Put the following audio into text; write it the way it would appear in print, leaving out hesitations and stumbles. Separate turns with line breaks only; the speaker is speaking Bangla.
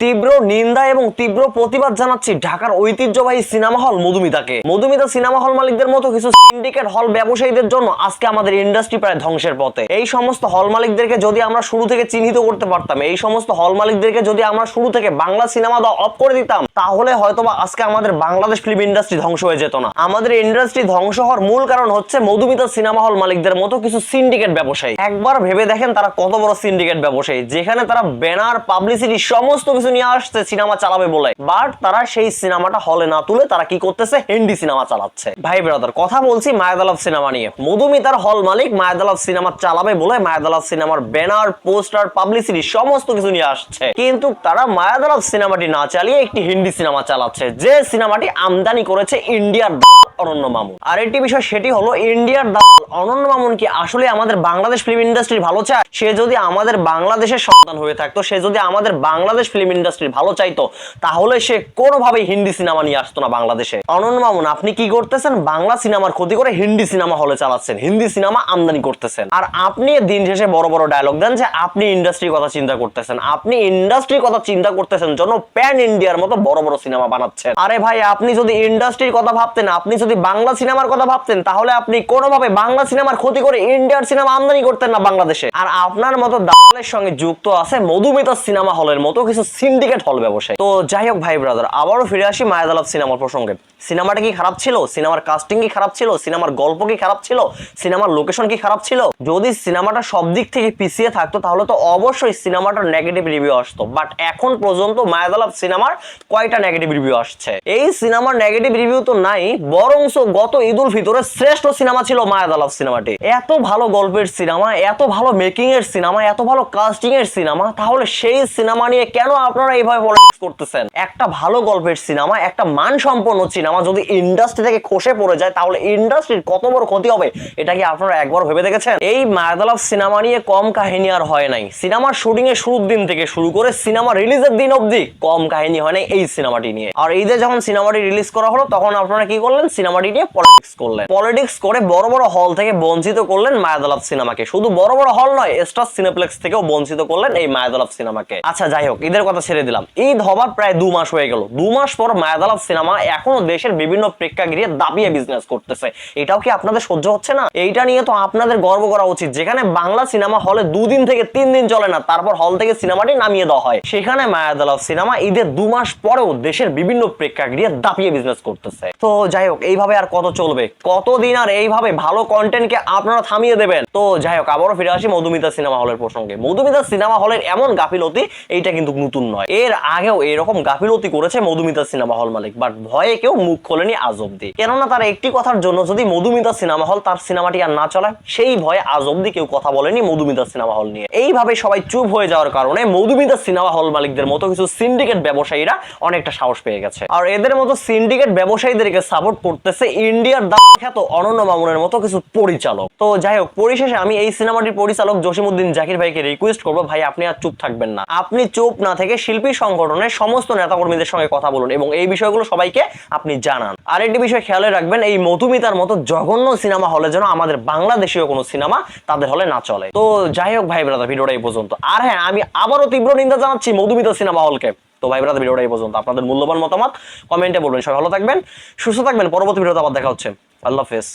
তীব্র নিন্দা এবং তীব্র প্রতিবাদ জানাচ্ছি ঢাকার ঐতিহ্যবাহী cinema hall মধুমিতাকে। Madhumita cinema hall মালিকদের মতো কিছু সিন্ডিকেট হল ব্যবসায়ীদের জন্য আজকে আমাদের ইন্ডাস্ট্রি প্রায় ধ্বংসের পথে। এই সমস্ত হল মালিকদেরকে যদি আমরা শুরু থেকে চিহ্নিত করতে পারতাম, এই সমস্ত হল মালিকদেরকে যদি আমরা শুরু থেকে বাংলা সিনেমা দেওয়া অফ করে দিতাম, তাহলে হয়তোবা আজকে আমাদের বাংলাদেশ ফিল্ম ইন্ডাস্ট্রি ধ্বংস হয়ে যেত না। আমাদের ইন্ডাস্ট্রি ধ্বংস হওয়ার মূল কারণ হচ্ছে মধুমিতা সিনেমা হল মালিকদের মতো কিছু সিন্ডিকেট ব্যবসায়ী। একবার ভেবে দেখেন তারা কত বড় সিন্ডিকেট ব্যবসায়ী, যেখানে তারা ব্যানার, পাবলিসিটি সমস্ত কিছু নিয়ে আসছে সিনেমা চালাবে বলে, বাট তারা সেই সিনেমাটা হলে না তুলে তারা কি করতেছে, হিন্দি সিনেমা চালাচ্ছে। ভাই ব্রাদার, কথা বলছি মায়াদালাভ সিনেমা নিয়ে। মধুমিতার হল মালিক মায়াদালাভ সিনেমা চালাবে বলে মায়াদালাভ সিনেমার ব্যানার, পোস্টার, পাবলিসিটি সমস্ত কিছু নিয়ে আসছে, কিন্তু তারা মায়াদালাভ সিনেমাটি না চালিয়ে একটি হিন্দি সিনেমা চালাচ্ছে, যে সিনেমাটি আমদানি করেছে ইন্ডিয়ার অনন্য মামুন। আর একটি বিষয়, সেটি হলো ইন্ডিয়ার দালাল অনন্য মামুন কি আসলে আমাদের বাংলাদেশ ফিল্ম ইন্ডাস্ট্রির ভালো চায়? সে যদি আমাদের বাংলাদেশের সন্তান হয়ে থাকতো, সে যদি আমাদের বাংলাদেশ ফিল্ম ইন্ডাস্ট্রির ভালো চাইতো, তাহলে সে কোনোভাবেই হিন্দি সিনেমা নিয়ে আসতো না বাংলাদেশে। অনন্য মামুন, আপনি কি করতেছেন? বাংলা সিনেমার ক্ষতি করে হিন্দি সিনেমা হলে চালাচ্ছেন, হিন্দি সিনেমা আমদানি করতেছেন। আর আপনি দিন শেষে বড় বড় ডায়লগ দেন যে আপনি ইন্ডাস্ট্রির কথা চিন্তা করতেছেন, আপনি ইন্ডাস্ট্রির কথা চিন্তা করতেছেন জন্য প্যান ইন্ডিয়ার মতো বড় বড় সিনেমা বানাচ্ছেন। আরে ভাই, আপনি যদি ইন্ডাস্ট্রির কথা ভাবতেন, আপনি যদি বাংলা সিনেমার কথা ভাবতেন, তাহলে আপনি কোনোভাবে বাংলা সিনেমার ক্ষতি করে ইন্ডিয়ার সিনেমা আমদানি করতেন না বাংলাদেশে। আর আপনার মতো দালালের সঙ্গে যুক্ত আছে মধুমিতা সিনেমা হলের মতো কিছু সিন্ডিকেট হল ব্যবসায়ী। তো যাই হোক ভাই ব্রাদার, আবারও ফিরে আসি মায়াদালাভ সিনেমার প্রসঙ্গে। সিনেমাটা কি খারাপ ছিল? সিনেমার কাস্টিং কি খারাপ ছিল? সিনেমার গল্প কি খারাপ ছিল? সিনেমার লোকেশন কি খারাপ ছিল? যদি সিনেমাটা সব দিক থেকে পিছিয়ে থাকতো তাহলে তো অবশ্যই সিনেমাটার নেগেটিভ রিভিউ আসতো। বাট এখন পর্যন্ত মায়াদালাভ সিনেমার কয়টা নেগেটিভ রিভিউ আসছে? এই সিনেমার নেগেটিভ রিভিউ তো নাই, বরংস গত ঈদ উল ফিতরের শ্রেষ্ঠ সিনেমা ছিল মায়াদালাভ সিনেমাটি। এত ভালো গল্পের সিনেমা, এত ভালো মেকিং এর সিনেমা, এত ভালো কাস্টিং এর সিনেমা, তাহলে সেই সিনেমা নিয়ে কেন আপনারা এইভাবে পলিটিক্স করতেছেন? একটা ভালো গল্পের সিনেমা, একটা মানসম্পন্ন সিনেমা যদি ইন্ডাস্ট্রি থেকে খসে পড়ে যায়, তাহলে ইন্ডাস্ট্রির কত বড় ক্ষতি হবে, এটা কি আপনারা একবার ভেবে দেখেছেন? এই মায়াদালাভ সিনেমা নিয়ে কম কাহিনী আর হয় নাই। সিনেমার শুটিং এর শুরুর দিন থেকে শুরু করে সিনেমা রিলিজের দিন অবধি কম কাহিনী হয় নাই এই সিনেমাটি নিয়ে। আর ঈদে যখন সিনেমাটি রিলিজ করা হলো, তখন আপনারা কি করলেন? সিনেমাটি নিয়ে পলিটিক্স করলেন। পলিটিক্স করে বড় বড় হল থেকে বঞ্চিত করলেন মায়াদালাভ সিনেমাকে। শুধু বড় বড় হল নয়, স্টার সিনেপ্লেক্স থেকেও বঞ্চিত করলেন এই মায়াদালাভ সিনেমাকে। আচ্ছা যাই হোক, ঈদের কথা ছেড়ে দিলাম। ঈদ হবার প্রায় 2 মাস হয়ে গেল। 2 মাস পর মায়াদালাভ সিনেমা এখনো দেশের বিভিন্ন প্রেক্ষাগৃহে দাবিয়ে বিজনেস করতেছে। এটাও কি আপনাদের সহ্য হচ্ছে না? এইটা নিয়ে তো আপনাদের গর্ব করা উচিত। যেখানে বাংলা সিনেমা হলে 2 দিন থেকে 3 দিন চলে না, তারপর হল থেকে সিনেমাটি নামিয়ে দেওয়া হয়, সেখানে মায়াদালাভ সিনেমা ঈদের 2 মাস পরেও দেশের বিভিন্ন প্রেক্ষাগৃহে দাবিয়ে বিজনেস করতেছে। তো যাই হোক, এইভাবে আর কত চলবে? কতদিন আর এইভাবে ভালো কন্টেন্টকে আপনারা থামিয়ে দেবেন? তো যাই হোক, আবারও ফিরে আসি মধুমিতা সিনেমা হলের প্রসঙ্গে। মধুমিতা সিনেমা হলের এমন গাফিলতি, এইটা কিন্তু নতুন নয়। এর আগেও এরকম গাফিলতি করেছে Madhumita cinema hall Malik, but ভয়ে কেউ মুখ খোলেনি আজ অব্দি। কেননা তার একটি কথার জন্য যদি মধুমিতা সিনেমা হল তার সিনেমাটি আর না চলে, সেই ভয়ে আজ অব্দি কেউ কথা বলেনি মধুমিতা সিনেমা হল নিয়ে। এইভাবে সবাই চুপ হয়ে যাওয়ার কারণে মধুমিতা সিনেমা হল মালিকদের মতো কিছু সিন্ডিকেট ব্যবসায়ীরা অনেকটা সাহস পেয়ে গেছে। আর এদের মতো সিন্ডিকেট ব্যবসায়ীদেরকে সাপোর্ট করতেছে ইন্ডিয়ার খ্যাত অনন্য মামুনের মতো কিছু পরিচালক। তো যাই হোক, পরিশেষে আমি এই সিনেমাটির পরিচালক জসিমউদ্দিন জাকির ভাইকে রিকোয়েস্ট করবো, ভাই আপনি আর চুপ থাকবেন না। আপনি চুপ না থেকে শিল্পী সংগঠনের সমস্ত নেতাকর্মীদের সঙ্গে কথা বলুন এবং এই বিষয়গুলো সবাইকে আপনি জানান। আরেকটি বিষয় খেয়ালে রাখবেন, এই মধুমিতার মতো জঘন্য সিনেমা হলে যেন আমাদের বাংলাদেশীয় কোনো সিনেমা তাদের হলে না চলে। তো যাই হোক ভাই ব্রাদার, ভিডিওটা এই পর্যন্ত। আর হ্যাঁ, আমি আবারও তীব্র নিন্দা জানাচ্ছি মধুমিতা সিনেমা হলকে। তো ভাই ব্রাদার, ভিডিওটা এই পর্যন্ত। আপনাদের মূল্যবান মতামত কমেন্টে বলবেন। সবাই ভালো থাকবেন, সুস্থ থাকবেন। পরবর্তী ভিডিওতে আবার দেখা হচ্ছে। আল্লাহ হাফেজ।